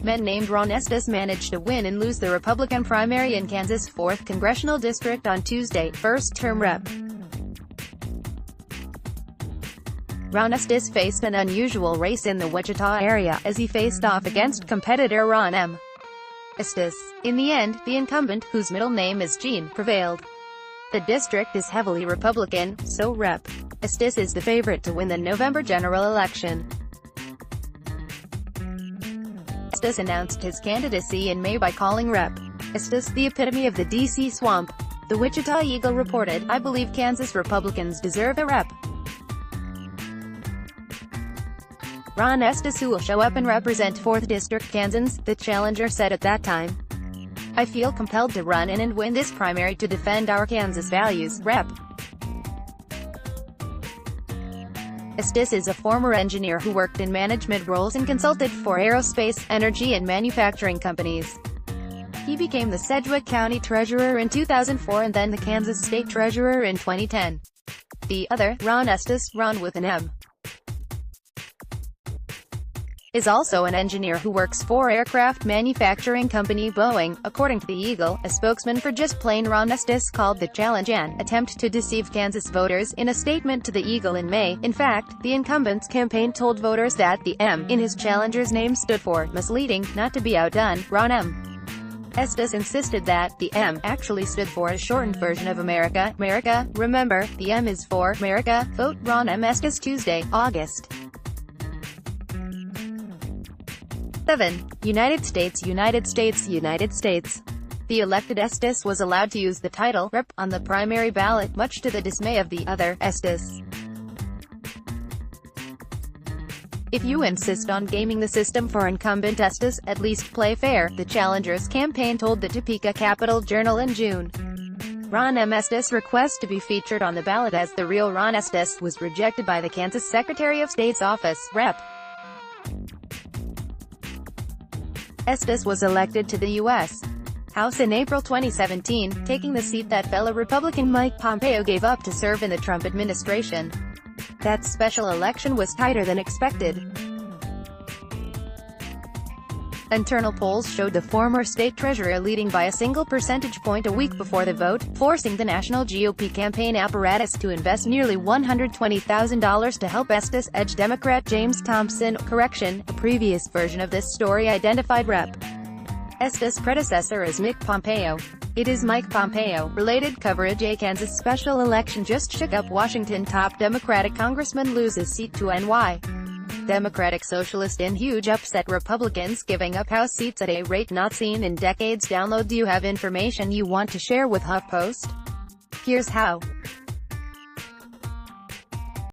men named Ron Estes managed to win and lose the Republican primary in Kansas' 4th congressional district on Tuesday, first-term Rep. Ron Estes faced an unusual race in the Wichita area, as he faced off against competitor Ron M. Estes. In the end, the incumbent, whose middle name is Gene, prevailed. The district is heavily Republican, so Rep. Estes is the favorite to win the November general election. Estes announced his candidacy in May by calling Rep. Estes the epitome of the D.C. swamp. The Wichita Eagle reported, "I believe Kansas Republicans deserve a rep. Ron Estes, who will show up and represent 4th District Kansans," the challenger said at that time. "I feel compelled to run in and win this primary to defend our Kansas values." Rep. Estes is a former engineer who worked in management roles and consulted for aerospace, energy and manufacturing companies. He became the Sedgwick County Treasurer in 2004 and then the Kansas State Treasurer in 2010. The other, Ron Estes, Ron with an M, is also an engineer who works for aircraft manufacturing company Boeing. According to the Eagle, a spokesman for Just Plain Ron Estes called the challenge an attempt to deceive Kansas voters. In a statement to the Eagle in May, in fact, the incumbent's campaign told voters that the M in his challenger's name stood for misleading, not to be outdone, Ron M. Estes insisted that the M actually stood for a shortened version of America. America, remember, the M is for America. Vote Ron M. Estes Tuesday, August 7. United States, United States, United States. The elected Estes was allowed to use the title Rep. On the primary ballot, much to the dismay of the other Estes. "If you insist on gaming the system for incumbent Estes, at least play fair," the challenger's campaign told the Topeka Capital-Journal in June. Ron M. Estes' request to be featured on the ballot as the real Ron Estes was rejected by the Kansas Secretary of State's office. Rep. Estes was elected to the U.S. House in April 2017, taking the seat that fellow Republican Mike Pompeo gave up to serve in the Trump administration. That special election was tighter than expected. Internal polls showed the former state treasurer leading by a single percentage point a week before the vote, forcing the national GOP campaign apparatus to invest nearly $120,000 to help Estes edge Democrat James Thompson. Correction, a previous version of this story identified Rep. Estes' predecessor as Mick Pompeo. It is Mike Pompeo. Related coverage. A Kansas special election just shook up Washington. Top Democratic congressman loses seat to NY. Democratic Socialist in huge upset. Republicans giving up House seats at a rate not seen in decades. Download. Do you have information you want to share with HuffPost? Here's how.